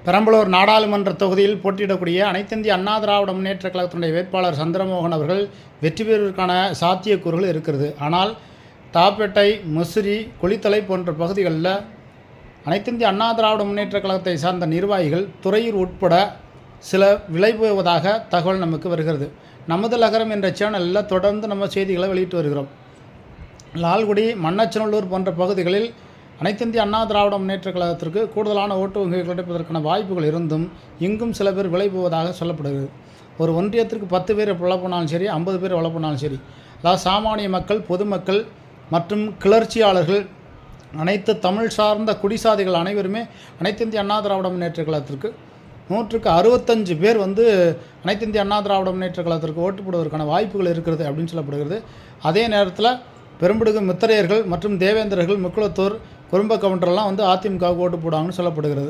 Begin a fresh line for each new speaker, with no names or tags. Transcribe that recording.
பெரம்பலூர் நாடாளுமன்ற தொகுதியில் போட்டியிடக்கூடிய அனைத்திந்திய அண்ணா திராவிட முன்னேற்ற கழகத்தினுடைய வேட்பாளர் சந்திரமோகன் அவர்கள் வெற்றி பெறுவதற்கான சாத்தியக்கூறுகள் இருக்கிறது. ஆனால் தாப்பேட்டை, முசிறி, குளித்தலை போன்ற பகுதிகளில் அனைத்திந்திய அண்ணா திராவிட முன்னேற்ற கழகத்தை சார்ந்த நிர்வாகிகள், துறையூர் உட்பட சில விலை போவதாக தகவல் நமக்கு வருகிறது. நமது நகரம் என்ற சேனலில் தொடர்ந்து நம்ம செய்திகளை வெளியிட்டு வருகிறோம். லால்குடி, மண்ணச்சநல்லூர் போன்ற பகுதிகளில் அனைத்திந்திய அண்ணா திராவிட முன்னேற்ற கழகத்திற்கு கூடுதலான ஓட்டு வங்கிகள் கிடைப்பதற்கான வாய்ப்புகள் இருந்தும் இங்கும் சில பேர் விலை போவதாக சொல்லப்படுகிறது. ஒரு ஒன்றியத்திற்கு 10 பேர் வளர்ப்போனாலும் சரி, 50 பேர் வளர்ப்போனாலும் சரி, அதாவது சாமானிய மக்கள், பொதுமக்கள் மற்றும் கிளர்ச்சியாளர்கள், அனைத்து தமிழ் சார்ந்த குடிசாதிகள் அனைவருமே அனைத்திந்திய அண்ணா திராவிட முன்னேற்ற கழகத்திற்கு 100க்கு 65 பேர் அனைத்திந்திய அண்ணா திராவிட முன்னேற்ற கழகத்திற்கு ஓட்டு போடுவதற்கான வாய்ப்புகள் இருக்கிறது அப்படின்னு சொல்லப்படுகிறது. அதே நேரத்தில் பெரும்பிடுகு மித்திரையர்கள் மற்றும் தேவேந்திரர்கள், முக்குளத்தூர், குறும்ப கவுண்டரெல்லாம் அதிமுகவுக்கு ஓட்டு போடுவாங்கன்னு சொல்லப்படுகிறது.